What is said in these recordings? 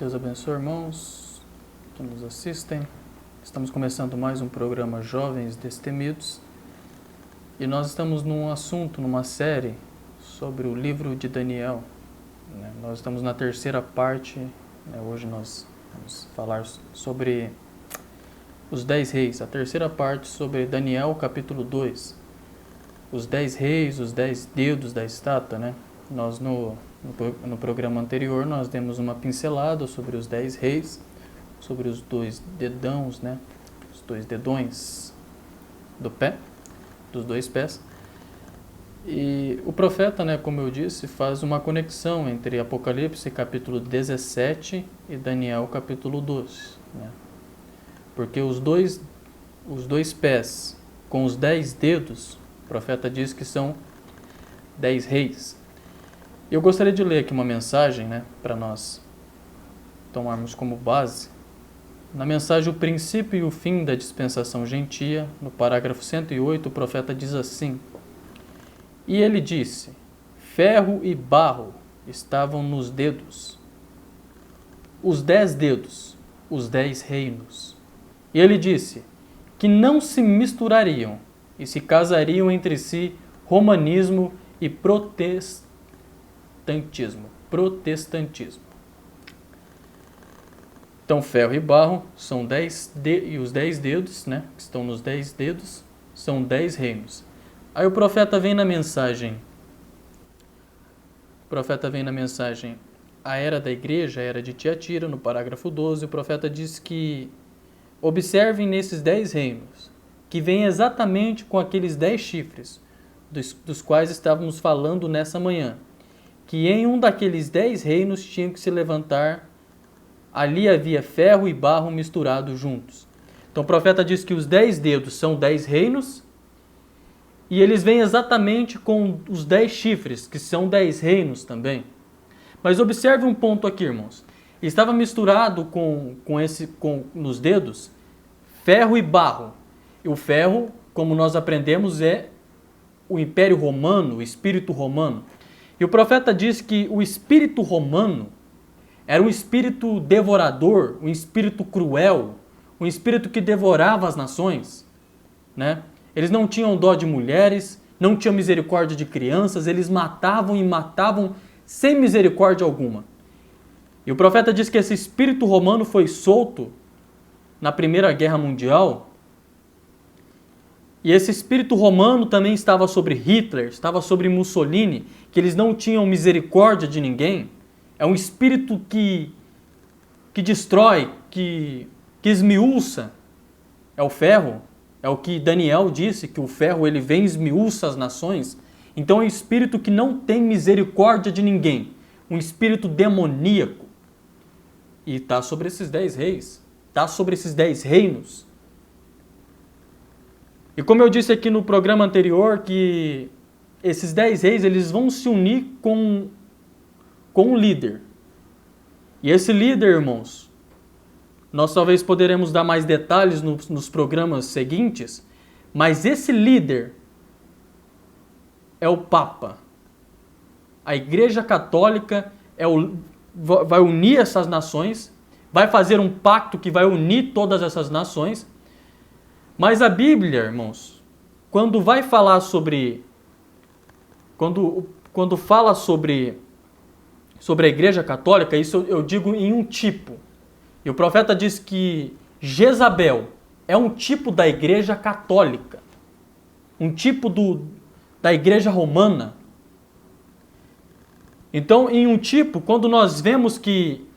Deus abençoe, irmãos que nos assistem. Estamos começando mais um programa Jovens Destemidos e nós estamos numa série sobre o livro de Daniel. Nós estamos na terceira parte. Hoje nós vamos falar sobre os 10 reis, a terceira parte sobre Daniel capítulo 2. Os 10 reis, os 10 dedos da estátua, Nós no programa anterior nós demos uma pincelada sobre os 10 reis, sobre os 2 dedões, os 2 dedões do pé, dos 2 pés. E o profeta, como eu disse, faz uma conexão entre Apocalipse capítulo 17 e Daniel capítulo 12. Porque os dois pés com os 10 dedos, o profeta diz que são 10 reis. Eu gostaria de ler aqui uma mensagem, para nós tomarmos como base. Na mensagem O Princípio e o Fim da Dispensação Gentia, no parágrafo 108, o profeta diz assim: E ele disse, ferro e barro estavam nos dedos, os 10 dedos, os 10 reinos. E ele disse que não se misturariam e se casariam entre si romanismo e protestantismo. Então, ferro e barro são 10 e os 10 dedos, que estão nos 10 dedos, são 10 reinos. Aí o profeta vem na mensagem, a era da igreja, a era de Tiatira, no parágrafo 12, o profeta diz que observem nesses 10 reinos, que vem exatamente com aqueles 10 chifres, dos quais estávamos falando nessa manhã, que em um daqueles 10 reinos tinha que se levantar, ali havia ferro e barro misturados juntos. Então o profeta diz que os 10 dedos são 10 reinos, e eles vêm exatamente com os 10 chifres, que são 10 reinos também. Mas observe um ponto aqui, irmãos. Estava misturado nos dedos ferro e barro. E o ferro, como nós aprendemos, é o Império Romano, o espírito romano. E o profeta diz que o espírito romano era um espírito devorador, um espírito cruel, um espírito que devorava as nações, Eles não tinham dó de mulheres, não tinham misericórdia de crianças, eles matavam e matavam sem misericórdia alguma. E o profeta diz que esse espírito romano foi solto na Primeira Guerra Mundial. E esse espírito romano também estava sobre Hitler, estava sobre Mussolini, que eles não tinham misericórdia de ninguém. É um espírito que destrói, que esmiuça. É o ferro. É o que Daniel disse, que o ferro ele vem e esmiuça as nações. Então é um espírito que não tem misericórdia de ninguém. Um espírito demoníaco. E está sobre esses 10 reis. Está sobre esses 10 reinos. E como eu disse aqui no programa anterior, que esses 10 reis eles vão se unir com um líder. E esse líder, irmãos, nós talvez poderemos dar mais detalhes nos programas seguintes, mas esse líder é o Papa. A Igreja Católica vai unir essas nações, vai fazer um pacto que vai unir todas essas nações. Mas a Bíblia, irmãos, quando fala sobre a Igreja Católica, isso eu digo em um tipo. E o profeta diz que Jezabel é um tipo da Igreja Católica, um tipo da Igreja Romana. Então, em um tipo, quando nós vemos que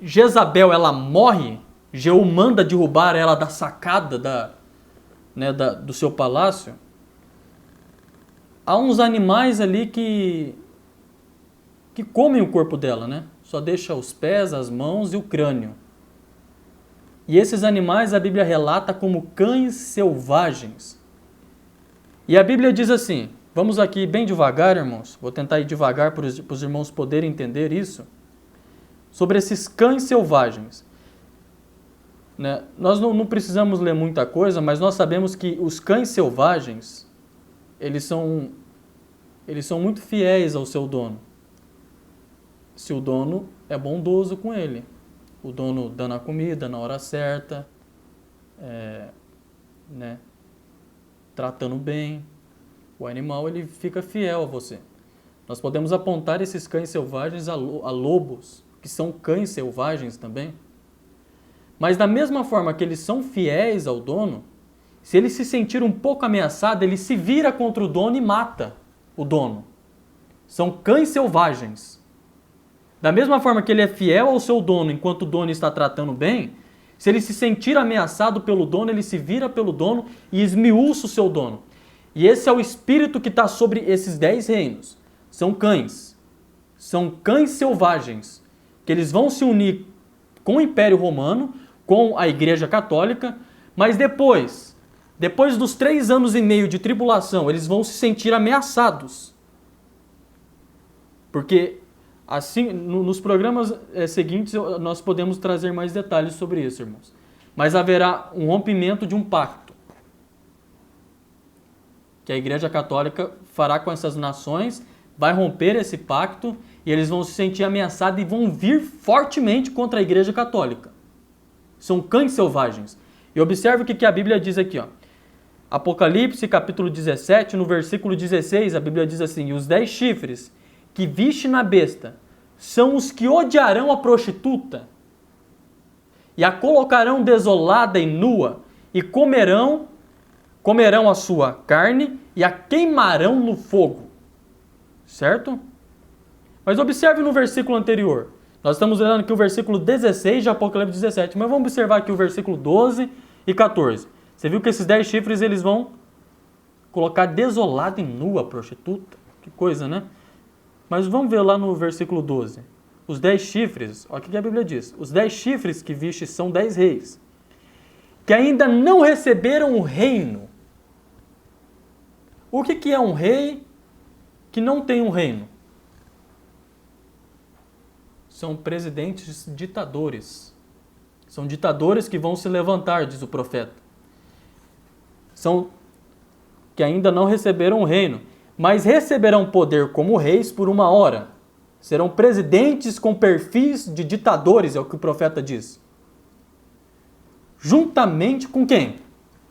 Jezabel ela morre, Jeú manda derrubar ela da sacada do seu palácio, há uns animais ali que comem o corpo dela, Só deixa os pés, as mãos e o crânio. E esses animais a Bíblia relata como cães selvagens. E a Bíblia diz assim, vamos aqui bem devagar, irmãos, vou tentar ir devagar para os irmãos poderem entender isso, sobre esses cães selvagens. Nós não precisamos ler muita coisa, mas nós sabemos que os cães selvagens, eles são muito fiéis ao seu dono. Se o dono é bondoso com ele. o dono dando a comida na hora certa, né? Tratando bem. O animal ele fica fiel a você. Nós podemos apontar esses cães selvagens a lobos, que são cães selvagens também. Mas da mesma forma que eles são fiéis ao dono, se ele se sentir um pouco ameaçado, ele se vira contra o dono e mata o dono. São cães selvagens. Da mesma forma que ele é fiel ao seu dono enquanto o dono está tratando bem, se ele se sentir ameaçado pelo dono, ele se vira pelo dono e esmiuça o seu dono. E esse é o espírito que está sobre esses 10 reinos. São cães. São cães selvagens, que eles vão se unir com o Império Romano, com a Igreja Católica, mas depois dos 3 anos e meio de tribulação, eles vão se sentir ameaçados. Porque assim, nos programas seguintes nós podemos trazer mais detalhes sobre isso, irmãos. Mas haverá um rompimento de um pacto que a Igreja Católica fará com essas nações, vai romper esse pacto e eles vão se sentir ameaçados e vão vir fortemente contra a Igreja Católica. São cães selvagens. E observe o que a Bíblia diz aqui, ó. Apocalipse, capítulo 17, no versículo 16, a Bíblia diz assim: "E os 10 chifres que viste na besta são os que odiarão a prostituta e a colocarão desolada e nua e comerão a sua carne e a queimarão no fogo." Certo? Mas observe no versículo anterior. Nós estamos olhando aqui o versículo 16 de Apocalipse 17, mas vamos observar aqui o versículo 12 e 14. Você viu que esses 10 chifres eles vão colocar desolada e nua a prostituta? Que coisa, né? Mas vamos ver lá no versículo 12. Os 10 chifres, olha o que a Bíblia diz. Os 10 chifres que viste são 10 reis, que ainda não receberam o reino. O que é um rei que não tem um reino? São presidentes ditadores. São ditadores que vão se levantar, diz o profeta. São que ainda não receberam o reino, mas receberão poder como reis por 1 hora. Serão presidentes com perfis de ditadores, é o que o profeta diz. Juntamente com quem?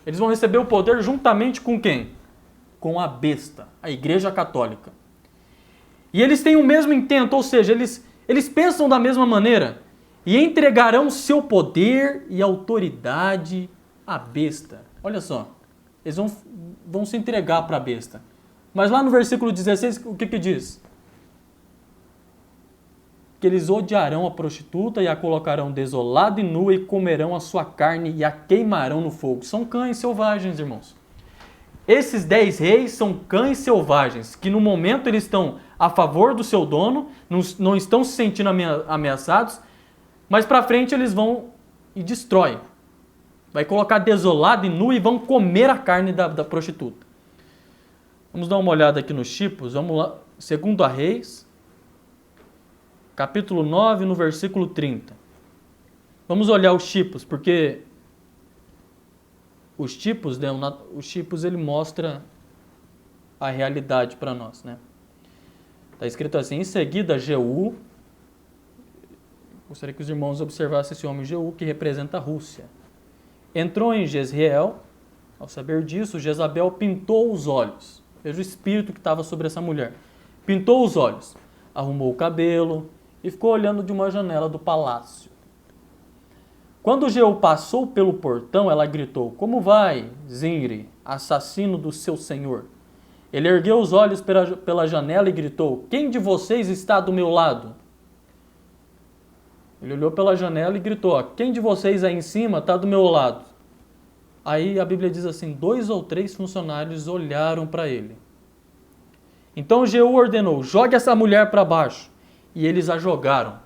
Eles vão receber o poder juntamente com quem? Com a besta, a Igreja Católica. E eles têm o mesmo intento, ou seja, eles pensam da mesma maneira e entregarão seu poder e autoridade à besta. Olha só, eles vão se entregar para a besta. Mas lá no versículo 16, o que diz? Que eles odiarão a prostituta e a colocarão desolada e nua e comerão a sua carne e a queimarão no fogo. São cães selvagens, irmãos. Esses 10 reis são cães selvagens, que no momento eles estão a favor do seu dono, não estão se sentindo ameaçados, mas para frente eles vão e destroem. Vai colocar desolado e nu e vão comer a carne da prostituta. Vamos dar uma olhada aqui nos tipos. Vamos lá, 2 Reis, capítulo 9, no versículo 30. Vamos olhar os tipos, porque os tipos ele mostra a realidade para nós, né? Está escrito assim: em seguida, Jeú, gostaria que os irmãos observassem esse homem Jeú, que representa a Rússia. Entrou em Jezreel, ao saber disso, Jezabel pintou os olhos. Veja o espírito que estava sobre essa mulher. Pintou os olhos, arrumou o cabelo e ficou olhando de uma janela do palácio. Quando Jeú passou pelo portão, ela gritou: "Como vai, Zimri, assassino do seu senhor?" Ele ergueu os olhos pela janela e gritou: "Quem de vocês está do meu lado?" Ele olhou pela janela e gritou: "Quem de vocês aí em cima está do meu lado?" Aí a Bíblia diz assim: 2 ou 3 funcionários olharam para ele. Então Jeú ordenou: "Jogue essa mulher para baixo." E eles a jogaram.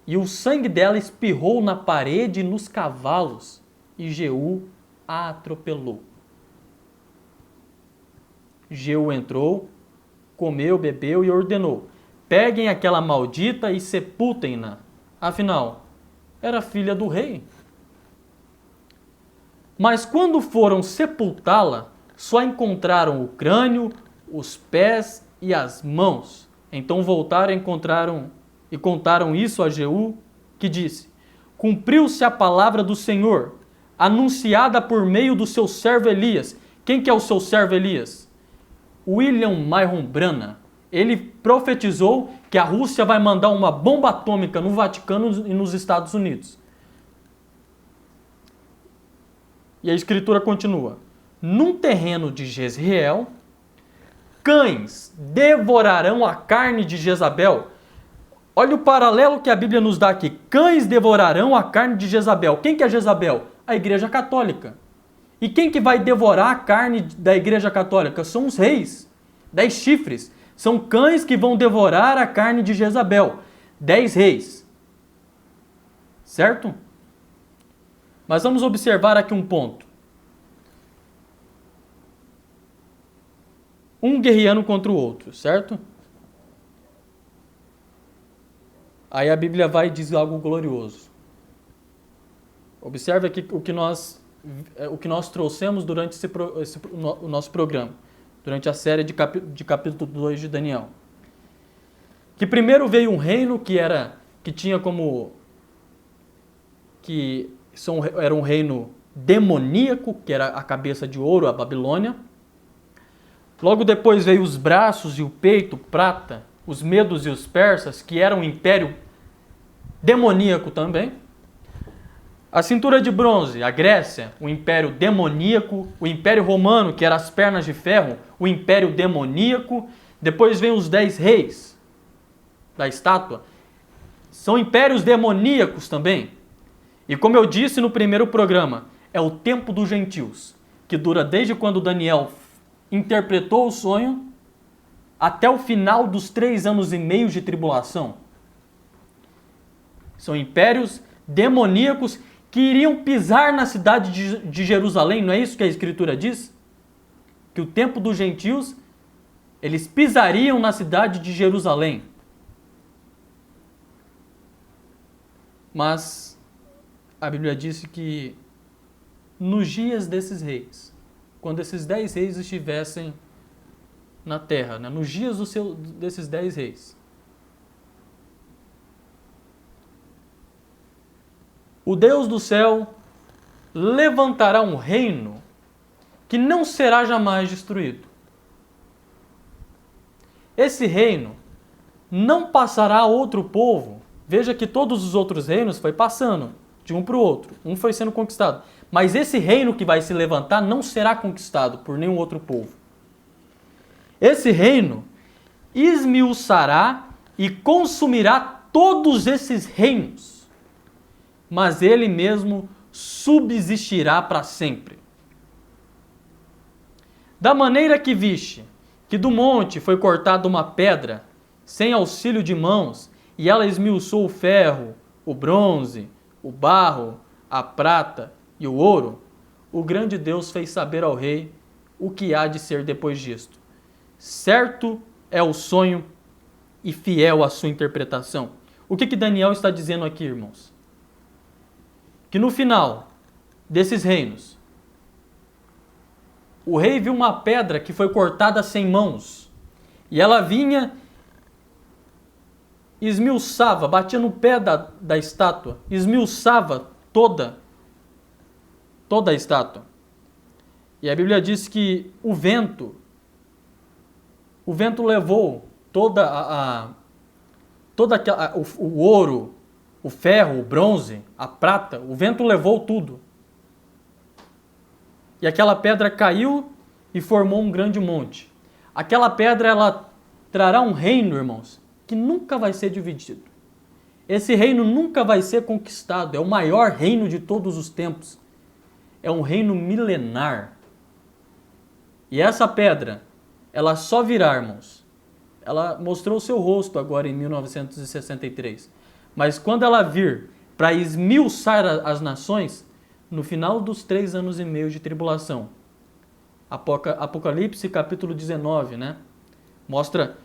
E o sangue dela espirrou na parede e nos cavalos, e Jeú a atropelou. Jeú entrou, comeu, bebeu e ordenou: "Peguem aquela maldita e sepultem-na." Afinal, era filha do rei. Mas quando foram sepultá-la, só encontraram o crânio, os pés e as mãos. Então voltaram e contaram isso a Jeú que disse: cumpriu-se a palavra do Senhor, anunciada por meio do seu servo Elias. Quem que é o seu servo Elias? William Myron Branham. Ele profetizou que a Rússia vai mandar uma bomba atômica no Vaticano e nos Estados Unidos. E a escritura continua: num terreno de Jezreel, cães devorarão a carne de Jezabel. Olha o paralelo que a Bíblia nos dá aqui. Cães devorarão a carne de Jezabel. Quem que é Jezabel? A Igreja Católica. E quem que vai devorar a carne da Igreja Católica? São os reis. 10 chifres. São cães que vão devorar a carne de Jezabel. 10 reis. Certo? Mas vamos observar aqui um ponto. Um guerreando contra o outro, certo? Aí a Bíblia vai e diz algo glorioso. Observe aqui o que nós trouxemos durante o nosso programa, durante a série de capítulo 2 de Daniel. Que primeiro veio um reino era um reino demoníaco, que era a cabeça de ouro, a Babilônia. Logo depois veio os braços e o peito, prata, os medos e os persas, que eram um império demoníaco também. A cintura de bronze, a Grécia, o império demoníaco. O império romano, que era as pernas de ferro, o império demoníaco. Depois vem os 10 reis da estátua. São impérios demoníacos também. E como eu disse no primeiro programa, é o tempo dos gentios, que dura desde quando Daniel interpretou o sonho até o final dos 3 anos e meio de tribulação. São impérios demoníacos que iriam pisar na cidade de Jerusalém. Não é isso que a Escritura diz? Que o tempo dos gentios, eles pisariam na cidade de Jerusalém. Mas a Bíblia disse que nos dias desses reis, quando esses 10 reis estivessem na terra, né, nos dias desses 10 reis, o Deus do céu levantará um reino que não será jamais destruído. Esse reino não passará a outro povo. Veja que todos os outros reinos foi passando de um para o outro. Um foi sendo conquistado. Mas esse reino que vai se levantar não será conquistado por nenhum outro povo. Esse reino esmiuçará e consumirá todos esses reinos, mas ele mesmo subsistirá para sempre. Da maneira que viste que do monte foi cortada uma pedra, sem auxílio de mãos, e ela esmiuçou o ferro, o bronze, o barro, a prata e o ouro, o grande Deus fez saber ao rei o que há de ser depois disto. Certo é o sonho e fiel a sua interpretação. O que Daniel está dizendo aqui, irmãos? Que no final desses reinos, o rei viu uma pedra que foi cortada sem mãos, e ela vinha, esmiuçava, batia no pé da estátua, esmiuçava toda a estátua. E a Bíblia diz que o vento levou o ouro, o ferro, o bronze, a prata, o vento levou tudo. E aquela pedra caiu e formou um grande monte. Aquela pedra, ela trará um reino, irmãos, que nunca vai ser dividido. Esse reino nunca vai ser conquistado. É o maior reino de todos os tempos. É um reino milenar. E essa pedra, ela só virá, irmãos. Ela mostrou o seu rosto agora em 1963. Mas quando ela vir para esmiuçar as nações, no final dos 3 anos e meio de tribulação. Apocalipse capítulo 19, né? Mostra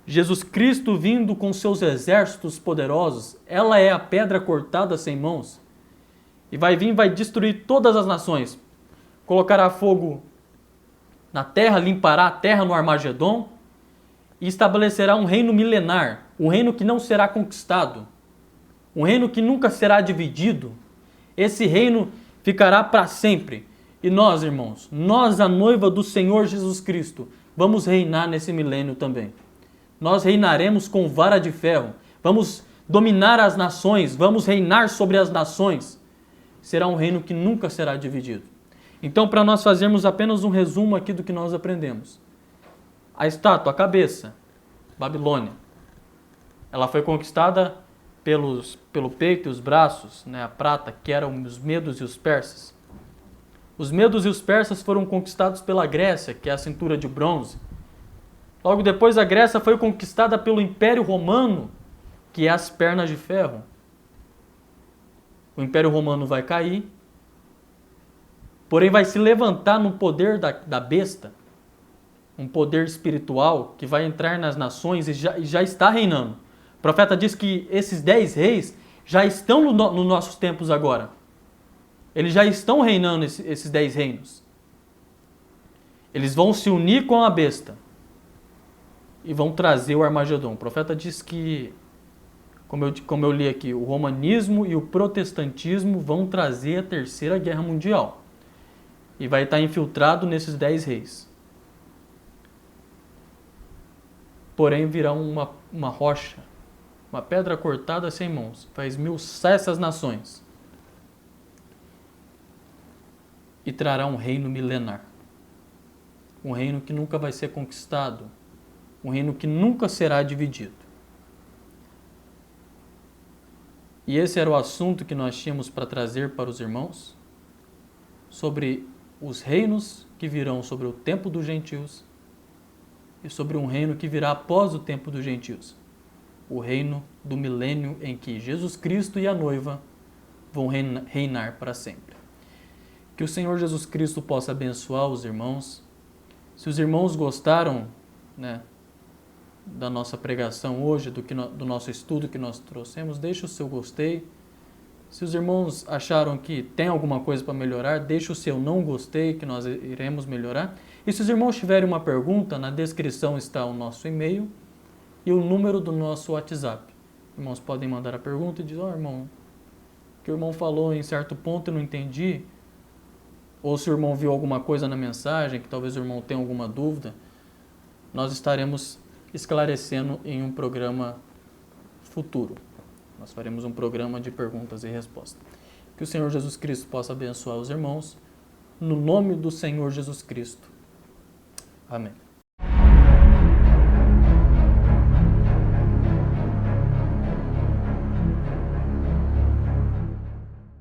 Jesus Cristo vindo com seus exércitos poderosos. Ela é a pedra cortada sem mãos. E vai vir e vai destruir todas as nações. Colocará fogo na terra, limpará a terra no Armagedon e estabelecerá um reino milenar, um reino que não será conquistado. um reino que nunca será dividido. Esse reino ficará para sempre. E nós, irmãos, nós, a noiva do Senhor Jesus Cristo, vamos reinar nesse milênio também. Nós reinaremos com vara de ferro. Vamos dominar as nações, vamos reinar sobre as nações. Será um reino que nunca será dividido. Então, para nós fazermos apenas um resumo aqui do que nós aprendemos. A estátua, a cabeça, Babilônia, ela foi conquistada pelo peito e os braços, né, a prata, que eram os medos e os persas. Os medos e os persas foram conquistados pela Grécia, que é a cintura de bronze. Logo depois, a Grécia foi conquistada pelo Império Romano, que é as pernas de ferro. O Império Romano vai cair, porém vai se levantar no poder da besta, um poder espiritual que vai entrar nas nações e já está reinando. O profeta diz que esses 10 reis já estão nos nossos tempos agora. Eles já estão reinando esses 10 reinos. Eles vão se unir com a besta e vão trazer o Armagedon. O profeta diz que, como eu li aqui, o romanismo e o protestantismo vão trazer a Terceira Guerra Mundial. E vai estar infiltrado nesses 10 reis. Porém, virá uma rocha, uma pedra cortada sem mãos, vai esmiuçar essas nações e trará um reino milenar. Um reino que nunca vai ser conquistado, um reino que nunca será dividido. E esse era o assunto que nós tínhamos para trazer para os irmãos, sobre os reinos que virão sobre o tempo dos gentios e sobre um reino que virá após o tempo dos gentios. O reino do milênio em que Jesus Cristo e a noiva vão reinar para sempre. Que o Senhor Jesus Cristo possa abençoar os irmãos. Se os irmãos gostaram, né, da nossa pregação hoje, do nosso estudo que nós trouxemos, deixe o seu gostei. Se os irmãos acharam que tem alguma coisa para melhorar, deixe o seu não gostei, que nós iremos melhorar. E se os irmãos tiverem uma pergunta, na descrição está o nosso e-mail e o número do nosso WhatsApp. Os irmãos podem mandar a pergunta e dizer, irmão, o que o irmão falou em certo ponto eu não entendi. Ou se o irmão viu alguma coisa na mensagem, que talvez o irmão tenha alguma dúvida, nós estaremos esclarecendo em um programa futuro. Nós faremos um programa de perguntas e respostas. Que o Senhor Jesus Cristo possa abençoar os irmãos, no nome do Senhor Jesus Cristo. Amém.